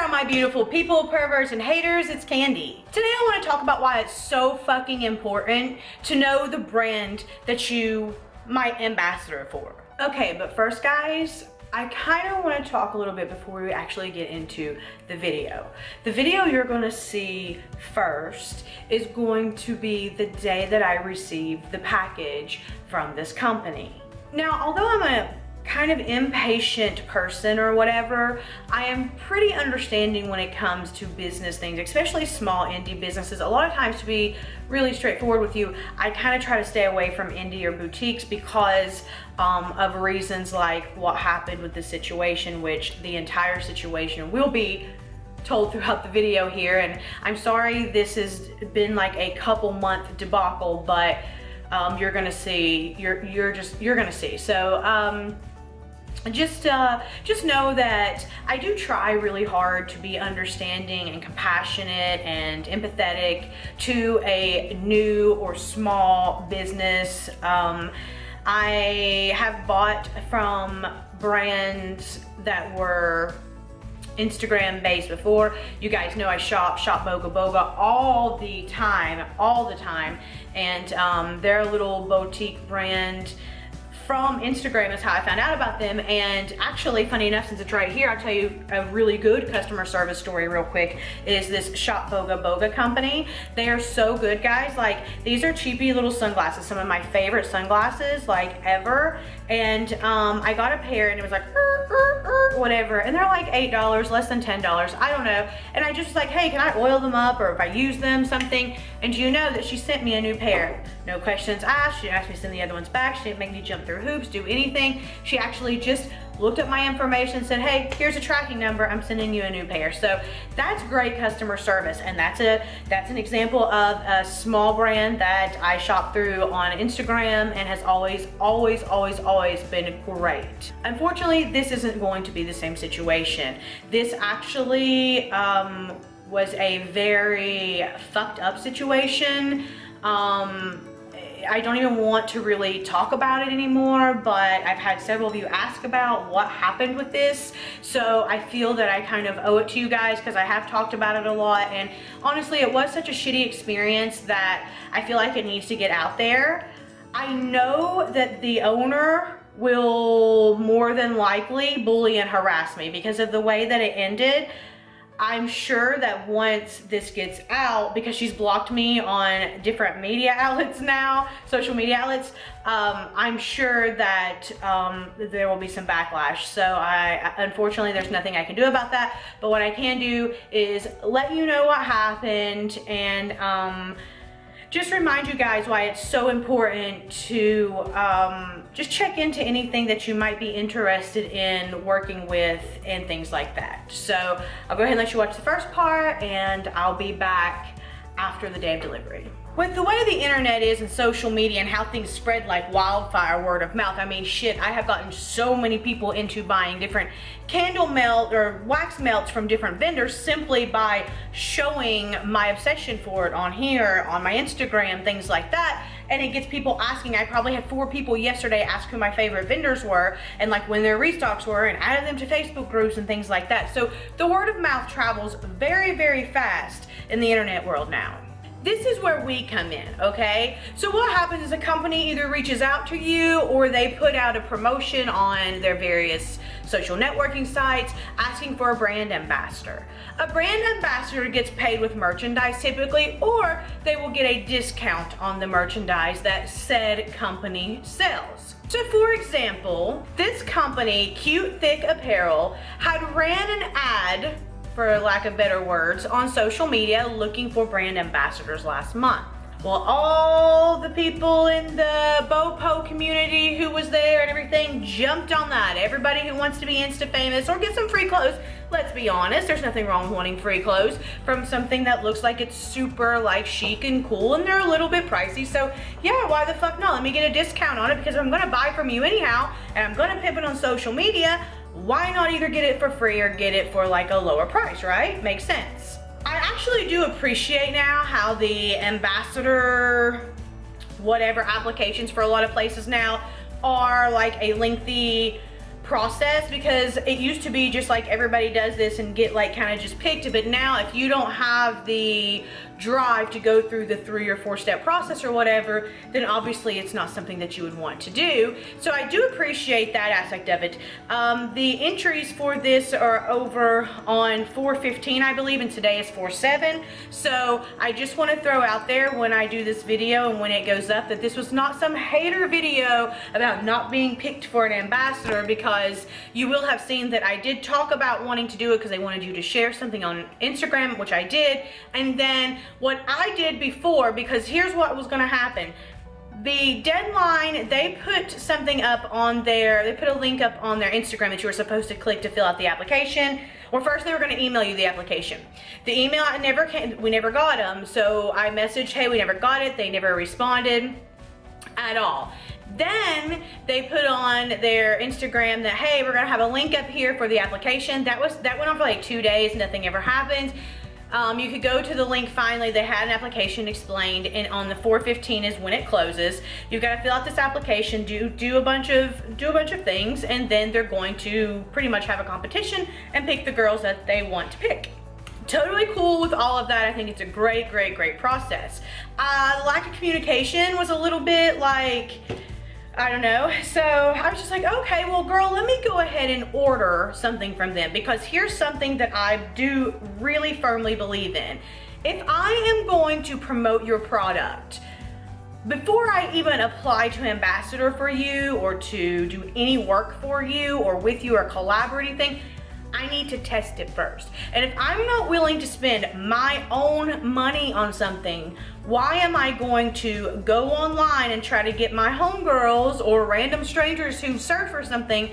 there, my beautiful people, perverts, and haters. It's Kandi. Today I want to talk about why it's so fucking important to know the brand that you might ambassador for. Okay, but first, guys, I kind of want to talk a little bit before we actually get into the video. The video you're going to see first is going to be the day that I received the package from this company. Now, although I'm a kind of impatient person or whatever, I am pretty understanding when it comes to business things, especially small indie businesses. A lot of times, to be really straightforward with you, I kind of try to stay away from indie or boutiques because of reasons like what happened with the situation, which the entire situation will be told throughout the video here. And I'm sorry this has been like a couple month debacle, but you're gonna see. You're gonna see. So just know that I do try really hard to be understanding and compassionate and empathetic to a new or small business. I have bought from brands that were Instagram based before. You guys know I shop Boga Boga all the time, and they're a little boutique brand from Instagram is how I found out about them. And actually, funny enough, since it's right here, I'll tell you a really good customer service story real quick. Is this Shop Boga Boga company. They are so good, guys. Like, these are cheapy little sunglasses, some of my favorite sunglasses like ever. And I got a pair and it was like whatever, and they're like $8, less than $10, I don't know. And I just was like, hey, can I oil them up, or if I use them, something. And do you know that she sent me a new pair? No questions asked. She didn't ask me to send the other ones back. She didn't make me jump through hoops, do anything. She actually just looked at my information and said, hey, here's a tracking number, I'm sending you a new pair. So that's great customer service, and that's an example of a small brand that I shop through on Instagram and has always been great. Unfortunately, this isn't going to be the same situation. This actually was a very fucked up situation. I don't even want to really talk about it anymore, but I've had several of you ask about what happened with this. So I feel that I kind of owe it to you guys because I have talked about it a lot. And honestly, it was such a shitty experience that I feel like it needs to get out there. I know that the owner will more than likely bully and harass me because of the way that it ended. I'm sure that once this gets out, because she's blocked me on different media outlets now, social media outlets, I'm sure that there will be some backlash. So unfortunately, there's nothing I can do about that. But what I can do is let you know what happened, and just remind you guys why it's so important to just check into anything that you might be interested in working with and things like that. So I'll go ahead and let you watch the first part, and I'll be back after the day of delivery. With the way the internet is and social media and how things spread like wildfire, word of mouth, I mean, shit, I have gotten so many people into buying different candle melt or wax melts from different vendors simply by showing my obsession for it on here, on my Instagram, things like that. And it gets people asking. I probably had 4 people yesterday ask who my favorite vendors were and like when their restocks were, and added them to Facebook groups and things like that. So the word of mouth travels very, very fast in the internet world now. This is where we come in, okay? So what happens is a company either reaches out to you or they put out a promotion on their various social networking sites asking for a brand ambassador. A brand ambassador gets paid with merchandise typically, or they will get a discount on the merchandise that said company sells. So for example, this company, Cute Thick Apparel, had ran an ad, for lack of better words, on social media looking for brand ambassadors last month. Well, all the people in the BOPO community who was there and everything jumped on that. Everybody who wants to be Insta famous or get some free clothes. Let's be honest, there's nothing wrong with wanting free clothes from something that looks like it's super like chic and cool, and they're a little bit pricey. So yeah, why the fuck not? Let me get a discount on it because I'm gonna buy from you anyhow and I'm gonna pimp it on social media. Why not either get it for free or get it for like a lower price, right? Makes sense. I actually do appreciate now how the ambassador whatever applications for a lot of places now are like a lengthy process, because it used to be just like everybody does this and get like kind of just picked, but now if you don't have the drive to go through the 3 or 4 step process or whatever, then obviously it's not something that you would want to do. So I do appreciate that aspect of it. The entries for this are over on 4/15, I believe, and today is 4/7. So I just want to throw out there when I do this video and when it goes up that this was not some hater video about not being picked for an ambassador, because you will have seen that I did talk about wanting to do it because they wanted you to share something on Instagram, which I did. And then what I did before, because here's what was going to happen. The deadline, they put something up on their, they put a link up on their Instagram that you were supposed to click to fill out the application. Well, first they were going to email you the application. The email never came, we never got them. So I messaged, hey, we never got it. They never responded at all. Then they put on their Instagram that, hey, we're gonna have a link up here for the application. That went on for like 2 days, nothing ever happened. You could go to the link finally. They had an application explained, and on the 4/15 is when it closes. You've got to fill out this application, do a bunch of things, and then they're going to pretty much have a competition and pick the girls that they want to pick. Totally cool with all of that. I think it's a great process. The lack of communication was a little bit like, I don't know. So I was just like, okay, well girl, let me go ahead and order something from them, because here's something that I do really firmly believe in. If I am going to promote your product, before I even apply to ambassador for you or to do any work for you or with you or collab or anything, I need to test it first. And if I'm not willing to spend my own money on something, why am I going to go online and try to get my homegirls or random strangers who search for something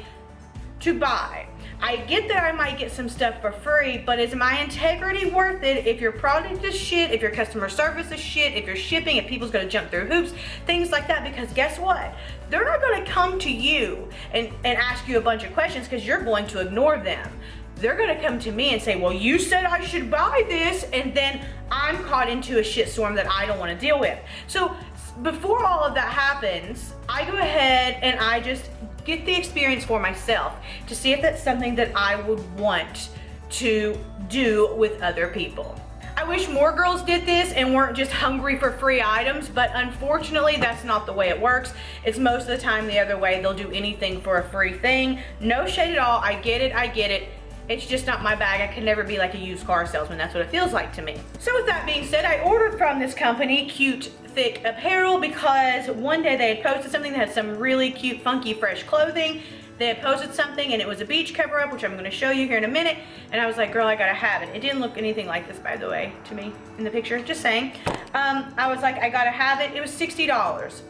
to buy? I get that I might get some stuff for free, but is my integrity worth it if your product is shit, if your customer service is shit, if you're shipping, if people's gonna jump through hoops, things like that? Because guess what? They're not gonna come to you and ask you a bunch of questions because you're going to ignore them. They're gonna come to me and say, well, you said I should buy this, and then I'm caught into a shitstorm that I don't wanna deal with. So before all of that happens, I go ahead and I just get the experience for myself to see if that's something that I would want to do with other people. I wish more girls did this and weren't just hungry for free items, but unfortunately that's not the way it works. It's most of the time the other way. They'll do anything for a free thing. No shade at all. I get it. It's just not my bag. I could never be like a used car salesman. That's what it feels like to me. So with that being said, I ordered from this company, Cute Thick Apparel, because one day they had posted something that had some really cute, funky, fresh clothing. They had posted something and it was a beach cover up, which I'm gonna show you here in a minute. And I was like, girl, I gotta have it. It didn't look anything like this, by the way, to me in the picture, just saying. I was like, I gotta have it. It was $60,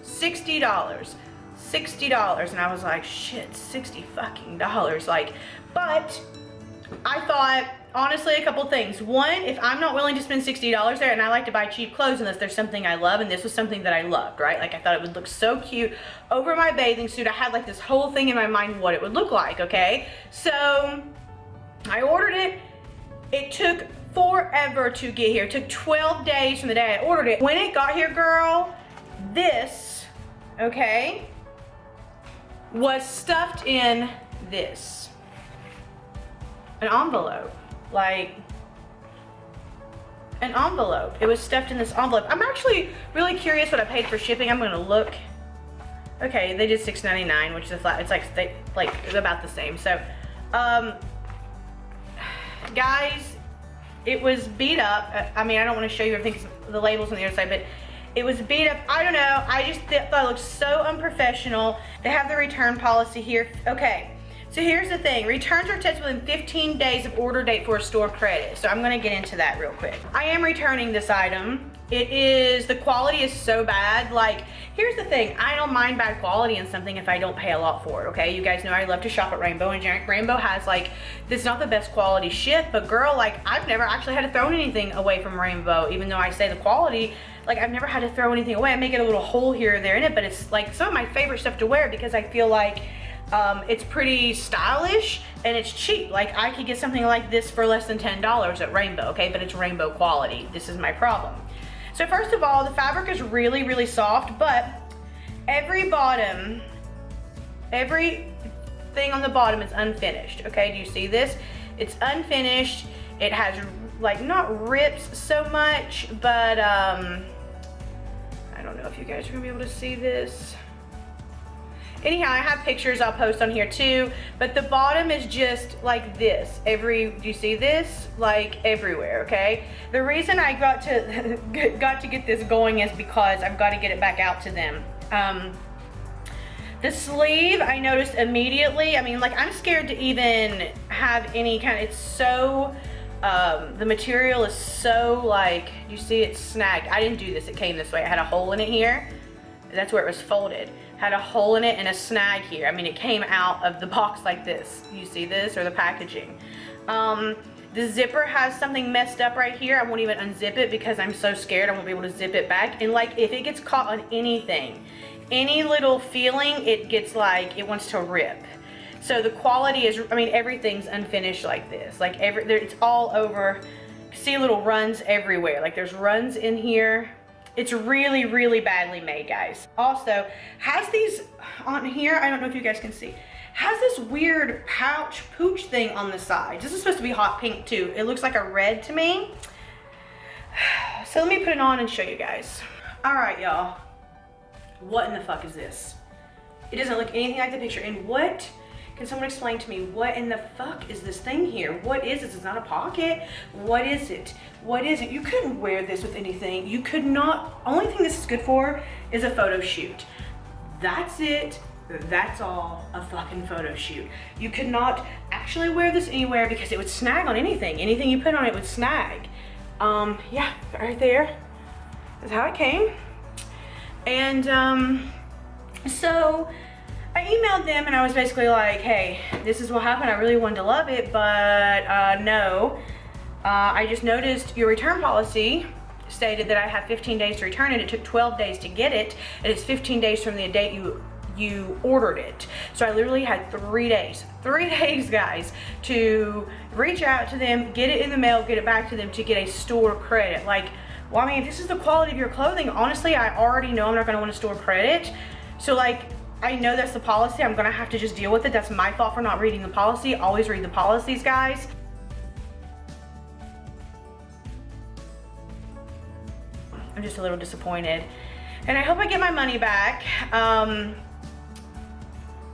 $60. And I was like, shit, $60 fucking dollars. Like, but I thought, honestly, a couple things. One, if I'm not willing to spend $60 there, and I like to buy cheap clothes unless there's something I love, and this was something that I loved, right? Like, I thought it would look so cute over my bathing suit. I had like this whole thing in my mind what it would look like, okay? So I ordered it. It took forever to get here. It took 12 days from the day I ordered it. When it got here, girl, this, okay, was stuffed in this. An envelope, like an envelope. It was stuffed in this envelope. I'm actually really curious what I paid for shipping. I'm gonna look. Okay, they did $6.99, which is a flat. It's like about the same. So, guys, it was beat up. I mean, I don't want to show you everything because the labels on the other side, but it was beat up. I don't know. I just thought it looked so unprofessional. They have the return policy here. Okay. So here's the thing, returns are tested within 15 days of order date for a store credit. So I'm gonna get into that real quick. I am returning this item. The quality is so bad. Like, here's the thing, I don't mind bad quality in something if I don't pay a lot for it, okay? You guys know I love to shop at Rainbow, and Rainbow has like, it's not the best quality shit, but girl, like, I've never actually had to throw anything away from Rainbow, even though I say the quality, like, I've never had to throw anything away. I may get a little hole here or there in it, but it's like some of my favorite stuff to wear because I feel like it's pretty stylish and it's cheap. Like, I could get something like this for less than $10 at Rainbow, okay? But it's Rainbow quality. This is my problem. So first of all, the fabric is really, really soft, but every bottom, every thing on the bottom is unfinished, okay? Do you see this? It's unfinished. It has, like, not rips so much, but, I don't know if you guys are gonna be able to see this. Anyhow, I have pictures I'll post on here too, but the bottom is just like this. Do you see this? Like everywhere, okay? The reason I got to get this going is because I've got to get it back out to them. The sleeve, I noticed immediately. I mean, like, I'm scared to even have any kind of, it's so, the material is so, like, you see it's snagged. I didn't do this, it came this way. I had a hole in it here. That's where it was folded. Had a hole in it and a snag here. I mean, it came out of the box like this. You see this, or the packaging. The zipper has something messed up right here. I won't even unzip it because I'm so scared I won't be able to zip it back. And like, if it gets caught on anything, any little feeling, it gets like, it wants to rip. So the quality is, I mean, everything's unfinished like this. Like it's all over. See little runs everywhere. Like there's runs in here. It's really, really badly made, guys. Also, has these on here, I don't know if you guys can see, has this weird pooch thing on the side. This is supposed to be hot pink too. It looks like a red to me. So let me put it on and show you guys. All right, y'all. What in the fuck is this? It doesn't look anything like the picture. And what, can someone explain to me, what in the fuck is this thing here? What is this? It's not a pocket. What is it? What is it? You couldn't wear this with anything. You could not, only thing this is good for is a photo shoot. That's it. That's all, a fucking photo shoot. You could not actually wear this anywhere because it would snag on anything. Anything you put on it would snag. Yeah, right there. That's how it came. And so I emailed them and I was basically like, hey, this is what happened. I really wanted to love it, but no. I just noticed your return policy stated that I have 15 days to return it. It took 12 days to get it. And it's 15 days from the date you ordered it. So I literally had 3 days, guys, to reach out to them, get it in the mail, get it back to them to get a store credit. Like, well, I mean, if this is the quality of your clothing, honestly, I already know I'm not gonna want a store credit. So like, I know that's the policy. I'm gonna have to just deal with it. That's my fault for not reading the policy. Always read the policies, guys. I'm just a little disappointed. And I hope I get my money back.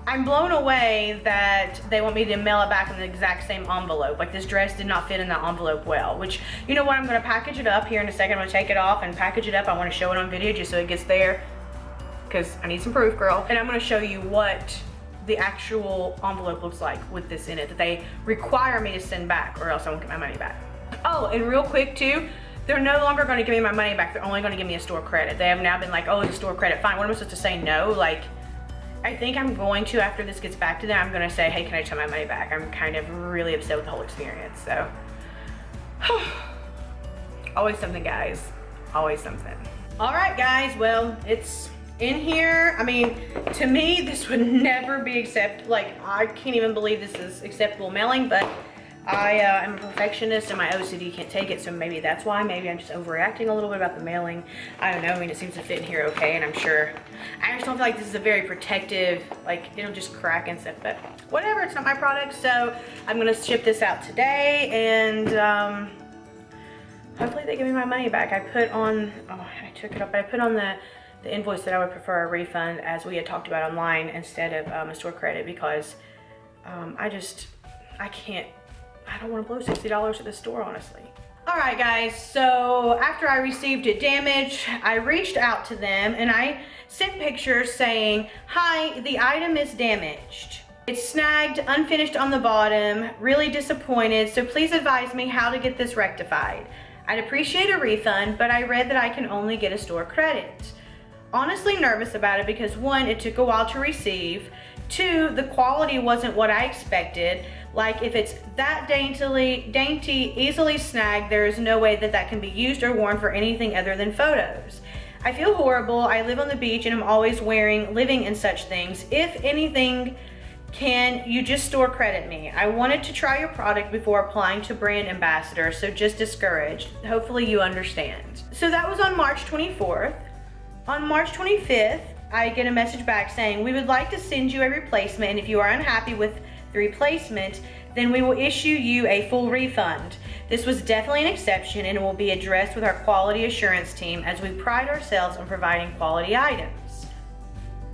I'm blown away that they want me to mail it back in the exact same envelope. Like, this dress did not fit in that envelope well, which, you know what, I'm gonna package it up here in a second. I'm gonna take it off and package it up. I wanna show it on video just so it gets there, because I need some proof, girl. And I'm gonna show you what the actual envelope looks like with this in it, that they require me to send back, or else I won't get my money back. Oh, and real quick too, they're no longer gonna give me my money back. They're only gonna give me a store credit. They have now been like, oh, it's a store credit, fine. What am I supposed to say, no? Like, I think I'm going to, after this gets back to them, I'm gonna say, hey, can I take my money back? I'm kind of really upset with the whole experience, so. Always something, guys, always something. All right, guys, well, it's in here. I mean, to me, this would never be like, I can't even believe this is acceptable mailing, but I am a perfectionist and my OCD can't take it, so maybe that's why. Maybe I'm just overreacting a little bit about the mailing. I don't know, I mean, it seems to fit in here okay, and I'm sure, I just don't feel like this is a very protective, like, it'll just crack and stuff, but whatever, it's not my product, so I'm gonna ship this out today, and hopefully they give me my money back. I put on, oh, I took it up, but I put on the invoice that I would prefer a refund, as we had talked about online, instead of a store credit, because I don't want to blow $60 at the store, honestly. All right, guys, so after I received it damaged, I reached out to them and I sent pictures saying, hi, the item is damaged. It's snagged, unfinished on the bottom, really disappointed, so please advise me how to get this rectified. I'd appreciate a refund, but I read that I can only get a store credit. Honestly nervous about it because 1, it took a while to receive. 2, the quality wasn't what I expected. Like, if it's that dainty, easily snagged, there is no way that that can be used or worn for anything other than photos. I feel horrible. I live on the beach and I'm always living in such things. If anything, can you just store credit me? I wanted to try your product before applying to brand ambassador, so just discouraged. Hopefully you understand. So that was on March 24th. On March 25th, I get a message back saying, we would like to send you a replacement, and if you are unhappy with the replacement, then we will issue you a full refund. This was definitely an exception and it will be addressed with our quality assurance team, as we pride ourselves on providing quality items.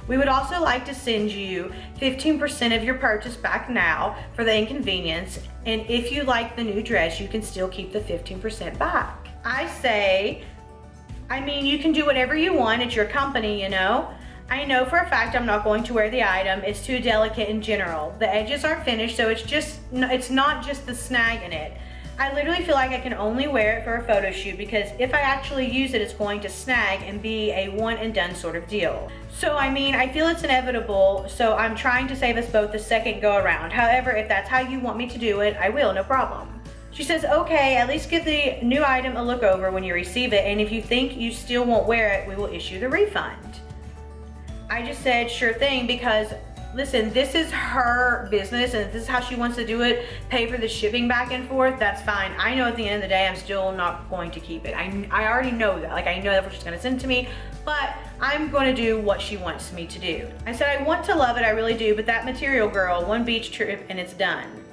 We would also like to send you 15% of your purchase back now for the inconvenience, and if you like the new dress, you can still keep the 15% back. I say, I mean, you can do whatever you want, it's your company, you know. I know for a fact I'm not going to wear the item. It's too delicate in general. The edges aren't finished, so it's not just the snag in it. I literally feel like I can only wear it for a photo shoot, because if I actually use it, it's going to snag and be a one and done sort of deal. So I mean, I feel it's inevitable, so I'm trying to save us both the second go around. However, if that's how you want me to do it, I will, no problem. She says, okay, at least give the new item a look over when you receive it, and if you think you still won't wear it, we will issue the refund. I just said, sure thing, because listen, this is her business and if this is how she wants to do it, pay for the shipping back and forth, that's fine. I know at the end of the day, I'm still not going to keep it. I already know that. Like, I know that's what she's gonna send to me, but I'm gonna do what she wants me to do. I said, I want to love it, I really do, but that material, girl, one beach trip and it's done.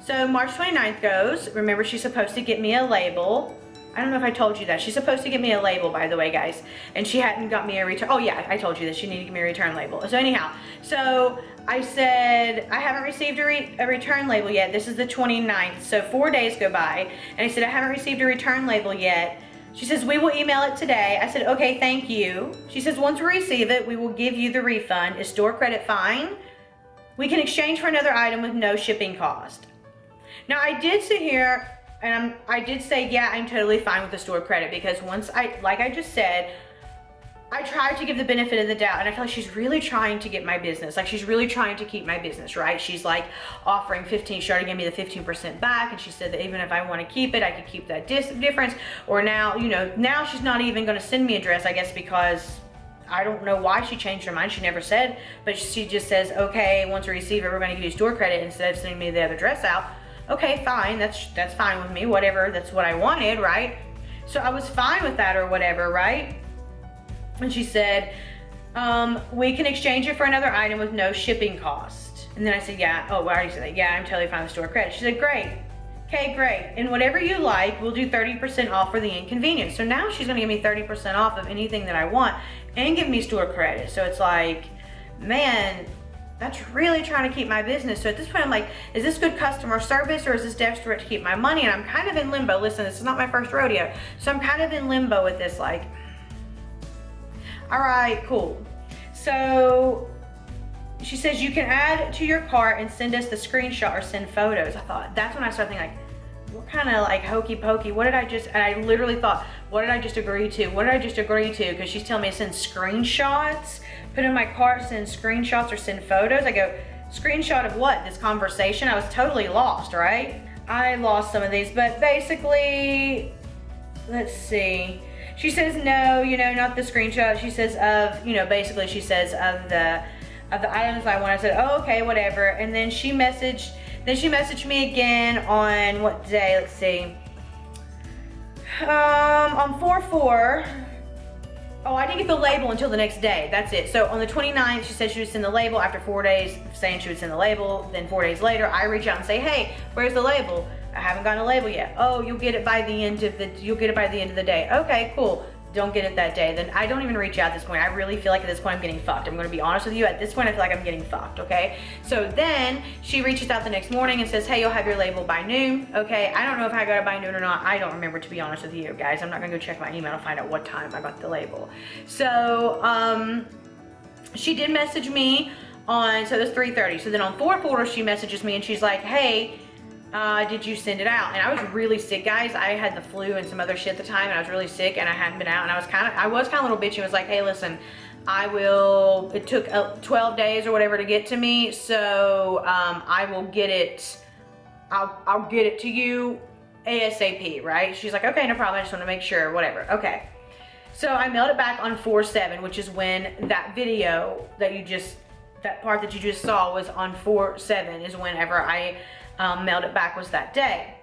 So March 29th goes. Remember, she's supposed to get me a label. I don't know if I told you that. She's supposed to give me a label, by the way, guys. And she hadn't got me a return. Oh yeah, I told you that she needed to give me a return label. So anyhow, so I said, I haven't received a return label yet. This is the 29th, so 4 days go by. And I said, I haven't received a return label yet. She says, we will email it today. I said, okay, thank you. She says, once we receive it, we will give you the refund. Is store credit fine? We can exchange for another item with no shipping cost. Now I did sit here and I did say, yeah, I'm totally fine with the store credit, because like I just said, I tried to give the benefit of the doubt, and I feel like she's really trying to get my business. Like, she's really trying to keep my business, right? She's like offering 15, she already gave me the 15% back, and she said that even if I want to keep it, I could keep that difference. Or now, you know, now she's not even going to send me a dress, I guess, because I don't know why she changed her mind. She never said, but she just says, okay, once we receive it, we're going to give you store credit instead of sending me the other dress out. Okay, fine, that's fine with me, whatever, that's what I wanted, right? So I was fine with that or whatever, right? And she said, we can exchange it for another item with no shipping cost. And then I said, yeah, oh, well, I already said that. Yeah, I'm totally fine with store credit. She said, great, okay, great. And whatever you like, we'll do 30% off for the inconvenience. So now she's gonna give me 30% off of anything that I want and give me store credit. So it's like, man, that's really trying to keep my business. So at this point, I'm like, is this good customer service or is this desperate to keep my money? And I'm kind of in limbo. Listen, this is not my first rodeo. So I'm kind of in limbo with this, like, all right, cool. So she says, you can add to your cart and send us the screenshot or send photos. I thought, that's when I started thinking, like, what kind of like hokey pokey, what did I just, and I literally thought, what did I just agree to? What did I just agree to? Because she's telling me to send screenshots, put in my cart, send screenshots or send photos. I go, screenshot of what? This conversation? I was totally lost, right? I lost some of these, but basically, let's see. She says, no, you know, not the screenshot. She says of, you know, basically she says of the items I want. I said, oh, okay, whatever. And then she messaged me again on what day? Let's see. On 4/4. Oh, I didn't get the label until the next day. That's it. So on the 29th, she said she would send the label after 4 days, saying she would send the label. Then 4 days later, I reach out and say, hey, where's the label? I haven't gotten a label yet. Oh, you'll get it by the end of the day. Okay, cool. Don't get it that day. Then I don't even reach out at this point. I really feel like at this point I'm getting fucked. I'm gonna be honest with you. At this point I feel like I'm getting fucked, okay? So then she reaches out the next morning and says, hey, you'll have your label by noon. Okay, I don't know if I got it by noon or not. I don't remember, to be honest with you guys. I'm not gonna go check my email to find out what time I got the label. So she did message me on, so it was 3:30. So then on 4/4 she messages me and she's like, hey, did you send it out? And I was really sick, guys. I had the flu and some other shit at the time, and I was really sick, and I hadn't been out, and I was kind of a little bitchy. I was like, hey, listen, it took 12 days or whatever to get to me, so I will get it, I'll get it to you ASAP, right? She's like, okay, no problem, I just want to make sure, whatever. Okay. So I mailed it back on 4/7, which is when that video that part that you just saw was on 4/7 is whenever I mailed it back, was that day.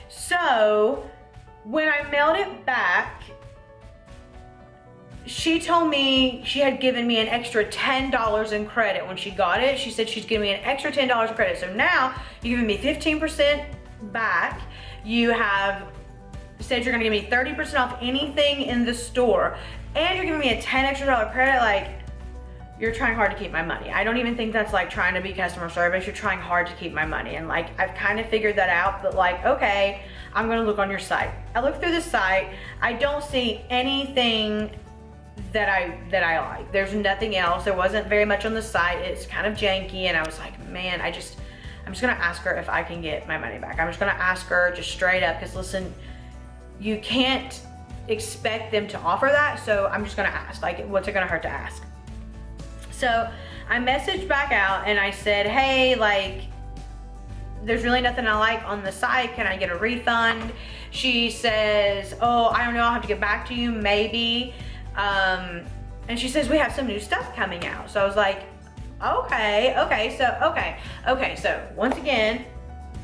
So when I mailed it back, she told me she had given me an extra $10 in credit when she got it. She said she's giving me an extra $10 in credit. So now you're giving me 15% back. You have said you're gonna give me 30% off anything in the store, and you're giving me a $10 extra credit. Like, you're trying hard to keep my money. I don't even think that's like trying to be customer service. You're trying hard to keep my money. And like, I've kind of figured that out, but like, okay, I'm gonna look on your site. I looked through the site. I don't see anything that I like. There's nothing else. There wasn't very much on the site. It's kind of janky, and I was like, man, I'm just gonna ask her if I can get my money back. I'm just gonna ask her just straight up, because listen, you can't expect them to offer that, so I'm just gonna ask. Like, what's it gonna hurt to ask? So I messaged back out and I said, hey, like, there's really nothing I like on the site. Can I get a refund? She says, oh, I don't know, I'll have to get back to you, maybe. And she says, we have some new stuff coming out. So I was like, okay, so once again,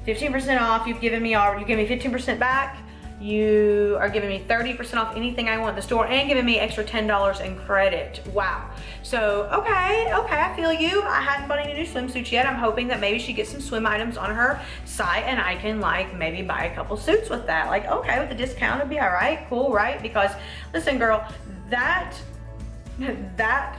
15% off, you give me 15% back. You are giving me 30% off anything I want in the store, and giving me extra $10 in credit. Wow. So, okay, I feel you. I hadn't bought any new swimsuits yet. I'm hoping that maybe she gets some swim items on her site, and I can like maybe buy a couple suits with that. Like, okay, with the discount it'd be all right, cool, right? Because listen, girl, that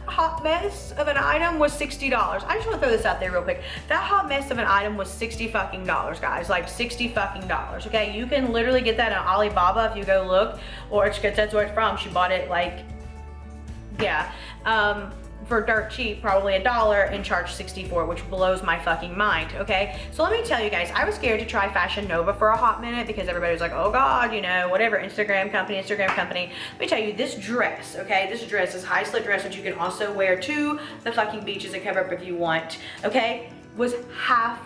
hot mess of an item was $60. I just want to throw this out there real quick. That hot mess of an item was $60 fucking dollars, guys. Like $60 fucking dollars. Okay, you can literally get that on Alibaba if you go look, or it's because that's where it's from. She bought it like, yeah, for dirt cheap, probably $1, and charged $64, which blows my fucking mind. Okay, so let me tell you guys, I was scared to try Fashion Nova for a hot minute because everybody was like, oh god, you know, whatever, Instagram company. Let me tell you, this dress, okay, this dress is high slit dress, which you can also wear to the fucking beaches and cover up if you want, okay, was half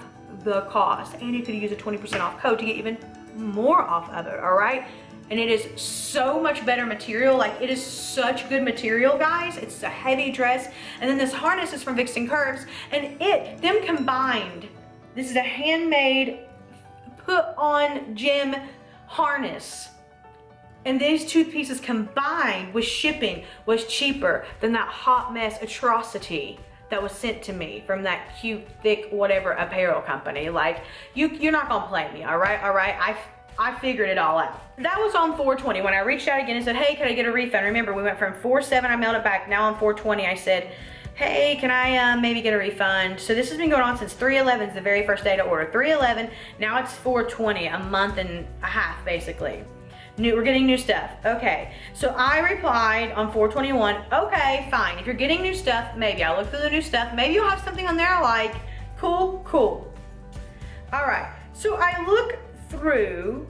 the cost, and you could use a 20% off code to get even more off of it. All right, and it is so much better material. Like, it is such good material, guys. It's a heavy dress, and then this harness is from Vixen Curves, and them combined, this is a handmade put on gem harness, and these two pieces combined with shipping was cheaper than that hot mess atrocity that was sent to me from that Cute Thick whatever apparel company. Like, you're not gonna play me. All right, I figured it all out. That was on 4/20. When I reached out again and said, hey, can I get a refund? Remember, we went from 4/7, I mailed it back. Now on 4/20, I said, hey, can I maybe get a refund? So this has been going on since 3/11 is the very first day to order. 3/11, now it's 4/20, a month and a half, basically. We're getting new stuff. Okay, so I replied on 4/21, okay, fine. If you're getting new stuff, maybe I'll look through the new stuff. Maybe you'll have something on there I like. Cool. All right, so I look through,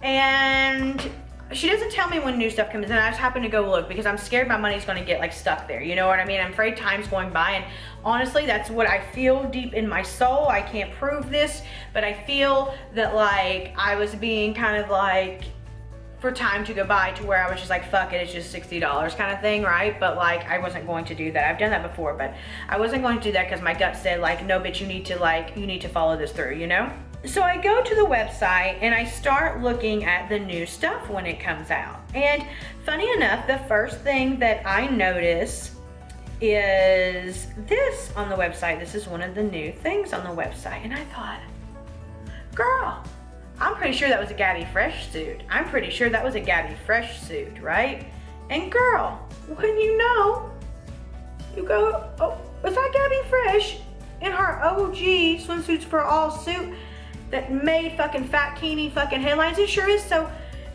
and she doesn't tell me when new stuff comes in. I just happen to go look because I'm scared my money's gonna get like stuck there. You know what I mean? I'm afraid time's going by, and honestly, that's what I feel deep in my soul. I can't prove this, but I feel that like I was being kind of like, for time to go by, to where I was just like, fuck it, it's just $60 kind of thing, right? But like, I wasn't going to do that. I've done that before, but I wasn't going to do that because my gut said like, no, bitch, you need to follow this through, you know? So I go to the website and I start looking at the new stuff when it comes out. And funny enough, the first thing that I notice is this on the website. This is one of the new things on the website. And I thought, girl, I'm pretty sure that was a Gabby Fresh suit. Right? And girl, when you know, you go, oh, was that Gabby Fresh in her OG Swimsuits for All suit that made fucking Fat Kini fucking headlines? It sure is. So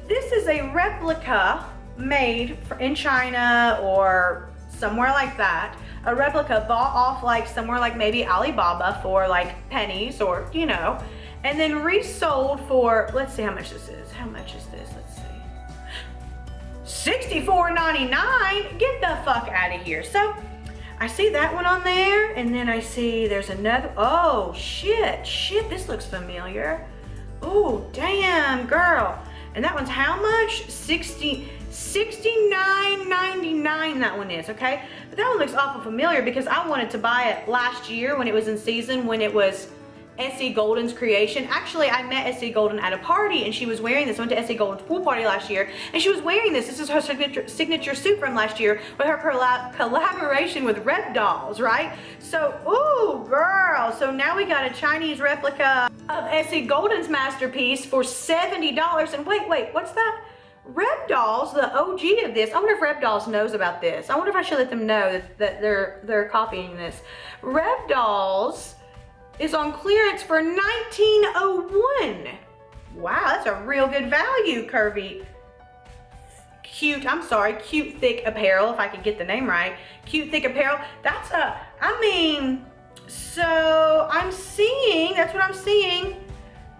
this is a replica made in China or somewhere like that. A replica bought off like somewhere like maybe Alibaba for like pennies, or you know, and then resold for, let's see how much this is. How much is this? Let's see. $64.99. Get the fuck out of here. So I see that one on there, and then I see there's another. Oh shit, this looks familiar. Oh damn, girl. And that one's how much? $69.99 that one is, okay? But that one looks awful familiar because I wanted to buy it last year when it was in season, when it was Essie Golden's creation. Actually, I met Essie Golden at a party and she was wearing this. I went to Essie Golden's pool party last year and she was wearing this. This is her signature suit from last year with her collaboration with Rep Dolls, right? So, ooh, girl. So now we got a Chinese replica of Essie Golden's masterpiece for $70. And wait, what's that? Rep Dolls, the OG of this. I wonder if Rep Dolls knows about this. I wonder if I should let them know that they're copying this. Rep Dolls is on clearance for $19.01. Wow, that's a real good value, Cute Thick Apparel, if I could get the name right. Cute Thick Apparel. That's what I'm seeing.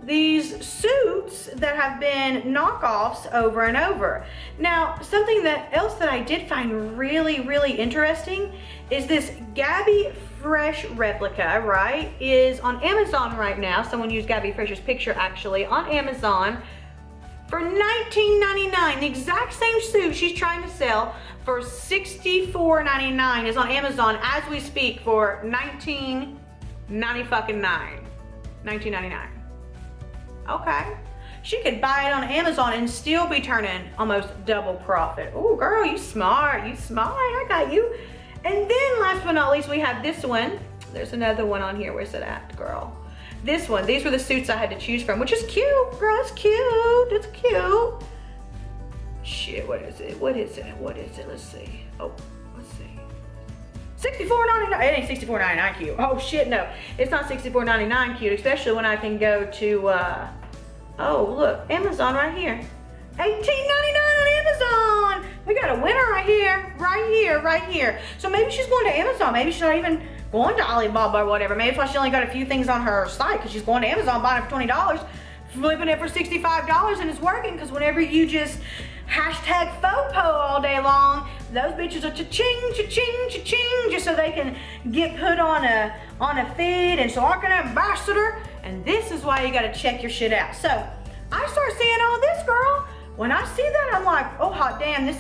These suits that have been knockoffs over and over. Now, something else that I did find really, really interesting is this Gabby Fresh replica, right, is on Amazon right now. Someone used Gabby Fresh's picture actually on Amazon for $19.99. The exact same suit she's trying to sell for $64.99 is on Amazon as we speak for $19.99. Okay. She could buy it on Amazon and still be turning almost double profit. Oh, girl, you smart. I got you. And then last but not least, we have this one. There's another one on here. Where's it at, girl? This one. These were the suits I had to choose from, which is cute. Girl, it's cute. It's cute. Shit, what is it? Let's see. Oh, let's see. $64.99. It ain't $64.99 cute. Oh shit, no. It's not $64.99 cute, especially when I can go to, oh look, Amazon right here. $18.99 on Amazon. We got a winner right here. So maybe she's going to Amazon. Maybe she's not even going to Alibaba or whatever. Maybe that's why she only got a few things on her site, because she's going to Amazon, buying it for $20, flipping it for $65, and it's working, because whenever you just hashtag FOPO all day long, those bitches are cha-ching, cha-ching, cha-ching, just so they can get put on a feed, and so I'm an ambassador, and this is why you gotta check your shit out. So I start seeing all this, girl. When I see that, I'm like, oh hot damn, I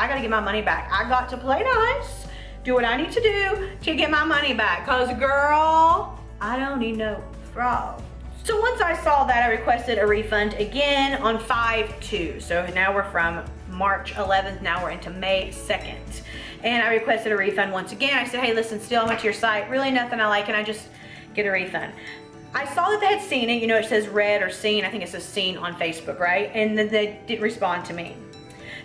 gotta get my money back. I got to play nice, do what I need to do to get my money back, cause girl, I don't need no fraud. So once I saw that, I requested a refund again on 5/2. So now we're from March 11th, now we're into May 2nd. And I requested a refund once again. I said, hey, listen, still I went to your site, really nothing I like, can I just get a refund? I saw that they had seen it, it says read or seen, I think it says seen on Facebook, right? And then they didn't respond to me.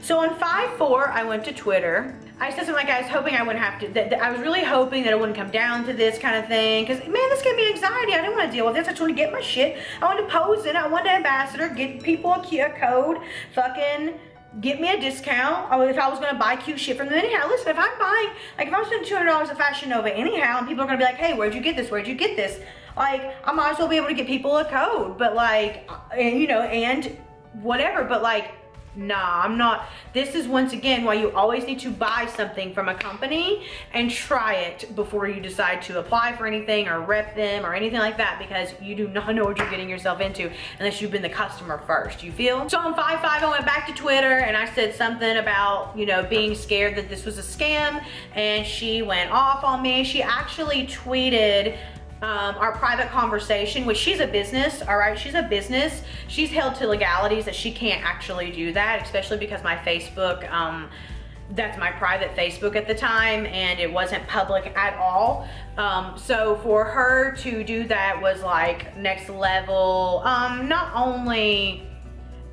So on 5/4, I went to Twitter. I said something like, I was hoping I wouldn't have to, I was really hoping that it wouldn't come down to this kind of thing, because man, this gave me anxiety. I didn't want to deal with this. I just wanted to get my shit. I wanted to pose in it. I wanted to ambassador, get people a code, fucking get me a discount if I was going to buy cute shit from them anyhow. Listen, if I'm buying, like if I'm spending $200 at Fashion Nova anyhow, and people are going to be like, hey, where'd you get this? Where'd you get this? Like, I might as well be able to get people a code, but like, and whatever, but like, nah, I'm not. This is once again why you always need to buy something from a company and try it before you decide to apply for anything or rep them or anything like that, because you do not know what you're getting yourself into unless you've been the customer first, you feel? So on 5/5, I went back to Twitter and I said something about, being scared that this was a scam, and she went off on me. She actually tweeted our private conversation, which she's a business, all right? She's a business. She's held to legalities that she can't actually do that, especially because my Facebook, that's my private Facebook at the time, and it wasn't public at all. So for her to do that was like next level, not only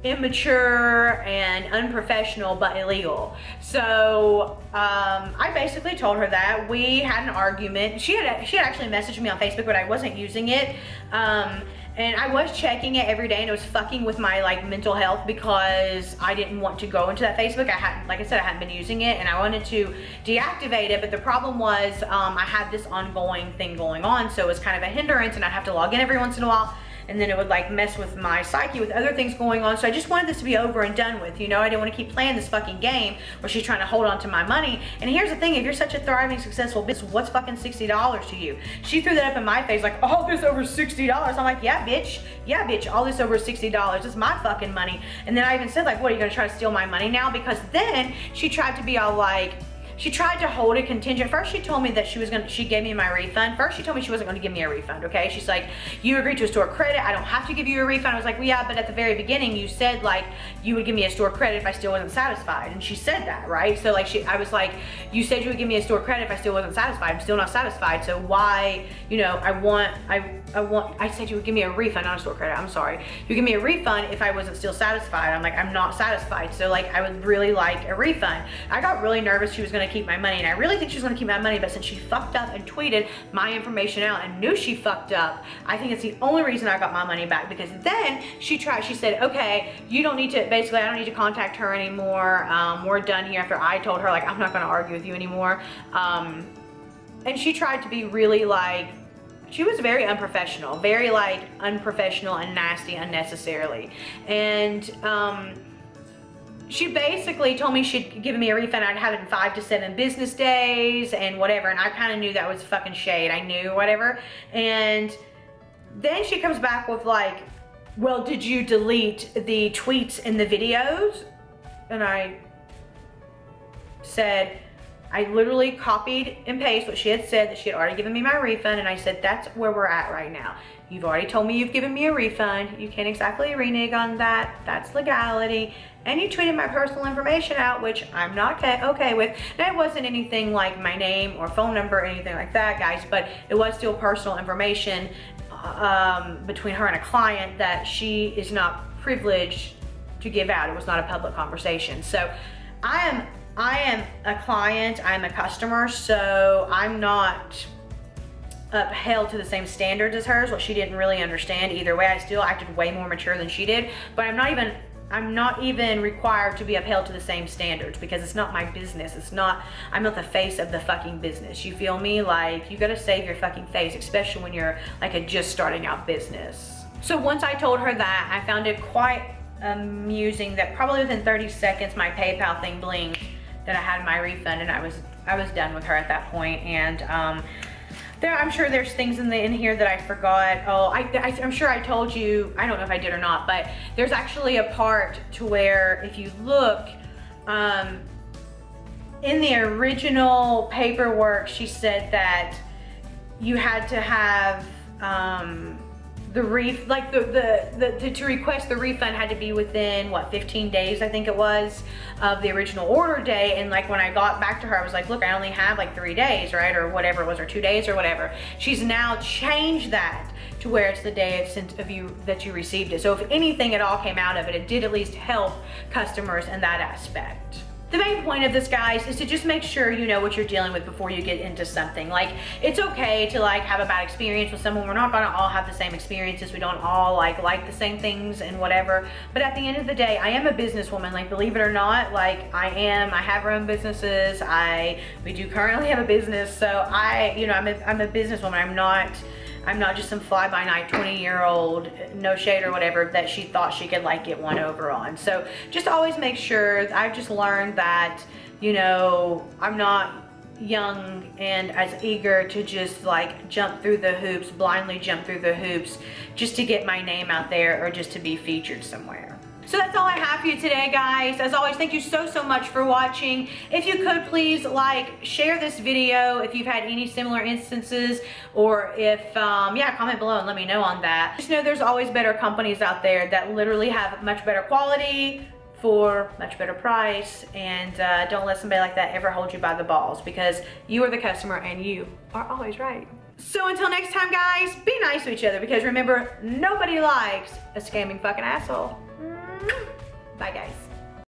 immature and unprofessional, but illegal. So I basically told her that. We had an argument. She had actually messaged me on Facebook, but I wasn't using it, and I was checking it every day, and it was fucking with my mental health, because I didn't want to go into that Facebook. Like I said, I hadn't been using it, and I wanted to deactivate it, but the problem was I had this ongoing thing going on, so it was kind of a hindrance, and I'd have to log in every once in a while, and then it would mess with my psyche with other things going on. So I just wanted this to be over and done with, I didn't want to keep playing this fucking game where she's trying to hold on to my money. And here's the thing, if you're such a thriving, successful business, what's fucking $60 to you? She threw that up in my face like, all this over $60. I'm like, yeah, bitch, all this over $60. It's my fucking money. And then I even said what, are you gonna try to steal my money now? Because then she tried to be all like, she tried to hold a contingent. First she told me that she gave me my refund. First she told me she wasn't gonna give me a refund, okay? She's like, you agreed to a store credit, I don't have to give you a refund. I was like, well, yeah, but at the very beginning you said like you would give me a store credit if I still wasn't satisfied. And she said that, right? So like I was like, you said you would give me a store credit if I still wasn't satisfied. I'm still not satisfied, so why, you know, I said you would give me a refund, not a store credit, I'm sorry. You give me a refund if I wasn't still satisfied. I'm like, I'm not satisfied, so like I would really like a refund. I got really nervous she was gonna keep my money, and I really think she was gonna keep my money, but since she fucked up and tweeted my information out and knew she fucked up, I think it's the only reason I got my money back, because then she said, okay, you don't need to, basically I don't need to contact her anymore, we're done here, after I told her like I'm not gonna argue with you anymore. And she tried to be really like, she was very unprofessional, very like unprofessional and nasty unnecessarily. And she basically told me she'd given me a refund, I'd have it in 5 to 7 business days and whatever, and I kind of knew that was fucking shade, I knew whatever. And then she comes back with like, well, did you delete the tweets and the videos? And I said, I literally copied and pasted what she had said, that she had already given me my refund, and I said, that's where we're at right now. You've already told me you've given me a refund. You can't exactly renege on that. That's legality. And you tweeted my personal information out, which I'm not okay with. And it wasn't anything like my name or phone number or anything like that, guys, but it was still personal information between her and a client that she is not privileged to give out. It was not a public conversation. So I am a client, I'm a customer, so I'm not upheld to the same standards as hers. Well, she didn't really understand either way. I still acted way more mature than she did, but I'm not even required to be upheld to the same standards, because it's not my business. I'm not the face of the fucking business. You feel me? Like, you gotta save your fucking face, especially when you're like a just starting out business. So once I told her that, I found it quite amusing that probably within 30 seconds my PayPal thing blinked that I had my refund, and I was done with her at that point. And I'm sure there's things in here that I forgot. Oh, I'm sure I told you, I don't know if I did or not, but there's actually a part to where if you look in the original paperwork, she said that you had to have to request the refund had to be within what, 15 days I think it was of the original order day. And like when I got back to her, I was like, look, I only have like 3 days, right, or whatever it was, or 2 days or whatever. She's now changed that to where it's the day that you received it. So if anything at all came out of it, it did at least help customers in that aspect. The main point of this, guys, is to just make sure you know what you're dealing with before you get into something. Like, it's okay to like have a bad experience with someone. We're not gonna all have the same experiences. We don't all like the same things and whatever. But at the end of the day, I am a businesswoman. Like, believe it or not, like I have run businesses. We do currently have a business. So I'm a businesswoman. I'm not just some fly-by-night 20-year-old, no shade or whatever, that she thought she could like get one over on. So just always make sure. I've just learned that, you know, I'm not young and as eager to just like jump through the hoops, blindly jump through the hoops just to get my name out there or just to be featured somewhere. So that's all I have for you today, guys. As always, thank you so much for watching. If you could please share this video if you've had any similar instances, or if, comment below and let me know on that. Just know there's always better companies out there that literally have much better quality for much better price, and don't let somebody like that ever hold you by the balls, because you are the customer and you are always right. So until next time, guys, be nice to each other, because remember, nobody likes a scamming fucking asshole. Bye, guys.